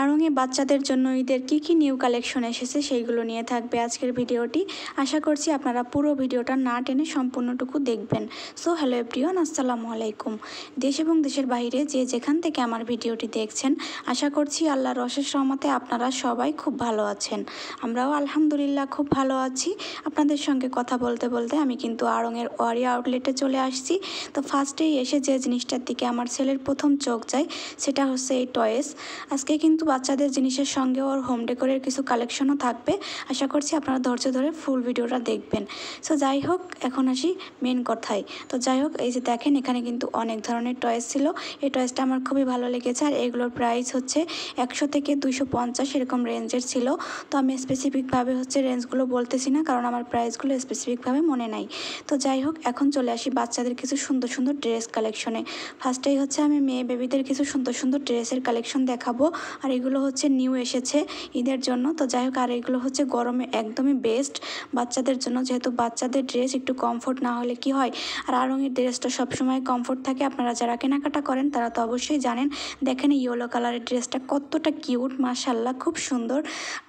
আড়ংয়ে বাচ্চাদের জন্য ঈদের কি নিউ কালেকশন এসেছে সেইগুলো নিয়ে থাকবে আজকের ভিডিওটি। আশা করছি আপনারা পুরো ভিডিওটা না টেনে সম্পূর্ণটুকু দেখবেন। সো হ্যালো এভরিওয়ান, আসসালামু আলাইকুম। দেশ এবং দেশের বাইরে যে যেখান থেকে আমার ভিডিওটি দেখছেন, আশা করছি আল্লাহর অশেষ রহমতে আপনারা সবাই খুব ভালো আছেন। আমরাও আলহামদুলিল্লাহ খুব ভালো আছি। আপনাদের সঙ্গে কথা বলতে বলতে আমি কিন্তু আড়ংয়ের ওয়ারি আউটলেটে চলে আসছি। তো ফার্স্টেই এসে যে জিনিসটার দিকে আমার ছেলের প্রথম চোখ যায় সেটা হচ্ছে এই টয়েস। আজকে কিন্তু বাচ্চাদের জিনিসের সঙ্গে ওর হোম ডেকোরের কিছু কালেকশনও থাকবে। আশা করছি আপনারা ধৈর্য ধরে ফুল ভিডিওটা দেখবেন। সো যাই হোক, এখন আসি মেন কথায়। তো যাই হোক, এই যে দেখেন এখানে কিন্তু অনেক ধরনের টয়েস ছিল। এই টয়েসটা আমার খুবই ভালো লেগেছে। আর এগুলোর প্রাইস হচ্ছে 100 থেকে 250 এরকম রেঞ্জের ছিল। তো আমি স্পেসিফিকভাবে হচ্ছে রেঞ্জগুলো বলতেছি না, কারণ আমার প্রাইসগুলো স্পেসিফিকভাবে মনে নাই। তো যাই হোক, এখন চলে আসি বাচ্চাদের কিছু সুন্দর সুন্দর ড্রেস কালেকশনে। ফার্স্টেই হচ্ছে আমি মেয়ে বেবিদের কিছু সুন্দর সুন্দর ড্রেসের কালেকশন দেখাবো। আর এগুলো হচ্ছে নিউ এসেছে ঈদের জন্য। তো যাই হোক, আর এগুলো হচ্ছে গরমে একদমই বেস্ট বাচ্চাদের জন্য, যেহেতু বাচ্চাদের ড্রেস একটু কমফোর্ট না হলে কি হয়। আর আড়ংয়ের ড্রেসটা সবসময় কমফোর্ট থাকে, আপনারা যারা কেনাকাটা করেন তারা তো অবশ্যই জানেন। দেখেন ইয়েলো কালারের ড্রেসটা কতটা কিউট, মাশাল্লাহ খুব সুন্দর।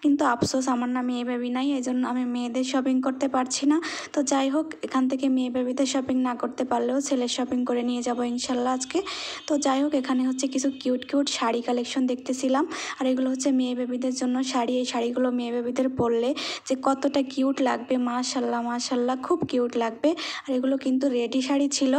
কিন্তু আফসোস আমার না মেয়ে বেবি নাই, এই জন্য আমি মেয়েদের শপিং করতে পারছি না। তো যাই হোক, এখান থেকে মেয়ে বেবিদের শপিং না করতে পারলেও ছেলের শপিং করে নিয়ে যাব ইনশাল্লাহ আজকে। তো যাই হোক, এখানে হচ্ছে কিছু কিউট কিউট শাড়ি কালেকশন দেখতেছিলাম। আর এগুলো হচ্ছে মেয়ে বেবিদের জন্য শাড়ি। এই শাড়িগুলো মেয়ে বেবিদের পরলে যে কতটা কিউট লাগবে, মাশাল্লাহ মাশাল্লাহ খুব কিউট লাগবে। আর এগুলো কিন্তু রেডি শাড়ি ছিল।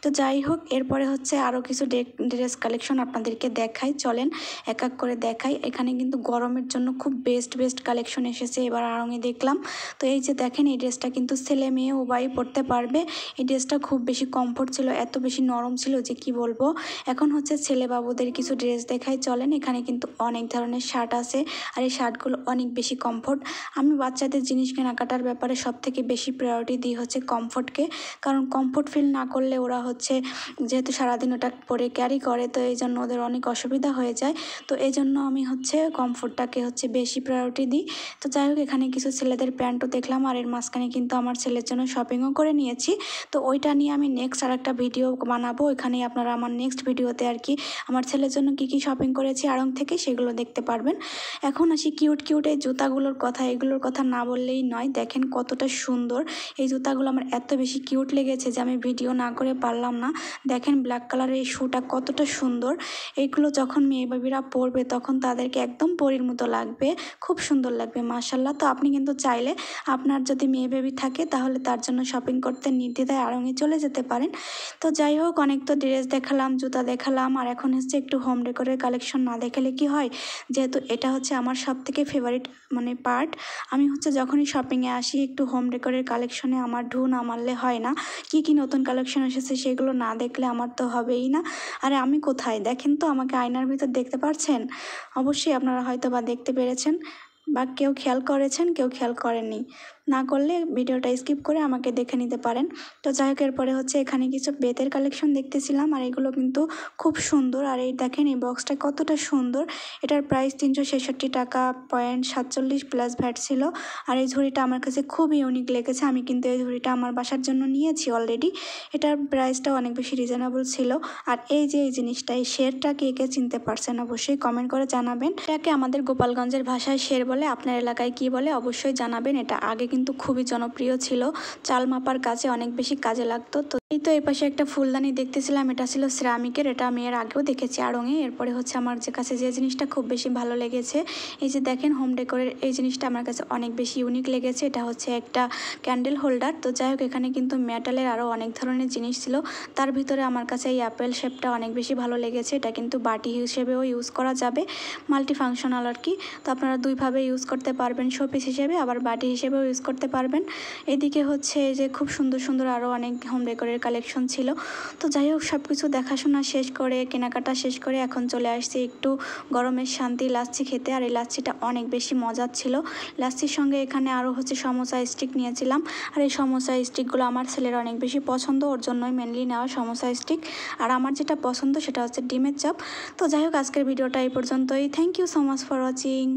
তো যাই হোক, এরপরে হচ্ছে আরও কিছু ড্রেস কালেকশন আপনাদেরকে দেখাই, চলেন এক এক করে দেখাই। এখানে কিন্তু গরমের জন্য খুব বেস্ট বেস্ট কালেকশন এসেছে এবার আড়ংয়ে দেখলাম। তো এই যে দেখেন, এই ড্রেসটা কিন্তু ছেলে মেয়ে উভয়ই পরতে পারবে। এই ড্রেসটা খুব বেশি কমফোর্ট ছিল, এত বেশি নরম ছিল যে কি বলবো। এখন হচ্ছে ছেলে বাবুদের কিছু ড্রেস দেখাই, চলেন। এখানে কিন্তু অনেক ধরনের শার্ট আছে। আর এই শার্টগুলো অনেক বেশি কমফোর্ট। আমি বাচ্চাদের জিনিস কেনাকাটার ব্যাপারে সব থেকে বেশি প্রায়োরিটি দিই হচ্ছে কমফোর্টকে, কারণ কমফোর্ট ফিল না করলে ওরা হচ্ছে যেহেতু সারাদিন ওটা পরে ক্যারি করে, তো এই জন্য ওদের অনেক অসুবিধা হয়ে যায়। তো এই জন্য আমি হচ্ছে কমফোর্টটাকে হচ্ছে বেশি প্রায়োরিটি দিই। তো যাই হোক, এখানে কিছু ছেলেদের প্যান্টও দেখলাম। আর এর মাঝখানে কিন্তু আমার ছেলের জন্য শপিংও করে নিয়েছি। তো ওইটা নিয়ে আমি নেক্সট আর একটা ভিডিও বানাবো। এখানেই আপনারা আমার নেক্সট ভিডিওতে আর কি আমার ছেলের জন্য কি শপিং করেছি আড়ং থেকে সেগুলো দেখতে পারবেন। এখন আসি কিউট কিউট এই জুতাগুলোর কথা। এগুলোর কথা না বললেই নয়, দেখেন কতটা সুন্দর। এই জুতাগুলো আমার এত বেশি কিউট লেগেছে যে আমি ভিডিও না করে পারলাম না। দেখেন ব্ল্যাক কালারের এই শুটা কতটা সুন্দর। এইগুলো যখন মেয়ে বাবিরা পরবে তখন তাদেরকে একদম পরীর মতো লাগবে, খুব সুন্দর লাগবে মাশাল্লাহ। তো আপনি কিন্তু চাইলে আপনার যদি মেয়ে বেবি থাকে তাহলে তার জন্য শপিং করতে নির্দ্বিধায় আড়ংয়ে চলে যেতে পারেন। তো যাই হোক, অনেক তো ড্রেস দেখালাম, জুতা দেখালাম, আর এখন হচ্ছে একটু হোম ডেকোরের কালেকশন না দেখালে কি হয়, যেহেতু এটা হচ্ছে আমার সব থেকে ফেভারিট পার্ট। আমি হচ্ছে যখনই শপিংয়ে আসি একটু হোম ডেকোরের কালেকশনে আমার ঢু না মারলে হয় না। কি নতুন কালেকশন এসেছে সেগুলো না দেখলে আমার তো হবেই না। আরে আমি কোথায়, দেখেন তো আমাকে আয়নার ভিতর দেখতে পারছেন? অবশ্যই আপনারা হয়তো বা দেখতে পেরেছেন, বা কেউ খেয়াল করেছেন, কেউ খেয়াল করেননি। না করলে ভিডিওটা স্কিপ করে আমাকে দেখে নিতে পারেন। তো যাই হোক, এরপরে হচ্ছে এখানে কিছু বেতের কালেকশন দেখতেছিলাম। আর এগুলো কিন্তু খুব সুন্দর। আর এই দেখেন এই বক্সটা কতটা সুন্দর। এটার প্রাইস 366 টাকা 0.47 প্লাস ভ্যাট ছিল। আর এই ঝুড়িটা আমার কাছে খুব ইউনিক লেগেছে। আমি কিন্তু এই ঝুড়িটা আমার বাসার জন্য নিয়েছি অলরেডি। এটার প্রাইসটাও অনেক বেশি রিজনেবল ছিল। আর এই যে এই জিনিসটা, এই শেরটা কে কে চিনতে পারছেন অবশ্যই কমেন্ট করে জানাবেন। এটাকে আমাদের গোপালগঞ্জের ভাষায় শের বলে, আপনার এলাকায় কি বলে অবশ্যই জানাবেন। এটা আগে কিন্তু খুবই জনপ্রিয় ছিল, চাল মাপার কাজে অনেক বেশি কাজে লাগতো। তো এই তো এই পাশে একটা ফুলদানি দেখতেছিলাম, এটা ছিল সিরামিকের। এটা আমি এর আগেও দেখেছি আড়ংয়ে। এরপরে হচ্ছে আমার যে কাছে যে জিনিসটা খুব বেশি ভালো লেগেছে, এই যে দেখেন হোম ডেকোরের এই জিনিসটা আমার কাছে অনেক বেশি ইউনিক লেগেছে। এটা হচ্ছে একটা ক্যান্ডেল হোল্ডার। তো যাই হোক, এখানে কিন্তু মেটালের আরও অনেক ধরনের জিনিস ছিল। তার ভিতরে আমার কাছে এই অ্যাপেল শেপটা অনেক বেশি ভালো লেগেছে। এটা কিন্তু বাটি হিসেবেও ইউজ করা যাবে, মাল্টি ফাংশনাল আর কি। তো আপনারা দুইভাবে ইউজ করতে পারবেন, শোপিস হিসেবে আবার বাটি হিসেবেও ইউজ করতে পারবেন। এদিকে হচ্ছে যে খুব সুন্দর সুন্দর আরও অনেক হোম ডেকোরের কালেকশন ছিল। তো যাই হোক, সব কিছু দেখাশোনা শেষ করে কেনাকাটা শেষ করে এখন চলে আসছি একটু গরমের শান্তি লাচ্ছি খেতে। আর এই লাচ্ছিটা অনেক বেশি মজার ছিল। লাচ্ছির সঙ্গে এখানে আরও হচ্ছে সমোসা স্টিক নিয়েছিলাম। আর এই সমোসা স্টিকগুলো আমার ছেলের অনেক বেশি পছন্দ, ওর জন্যই মেনলি নেওয়া সমোসা স্টিক। আর আমার যেটা পছন্দ সেটা হচ্ছে ডিমের চপ। তো যাই হোক, আজকের ভিডিওটা এই পর্যন্তই। Thank you so much for watching.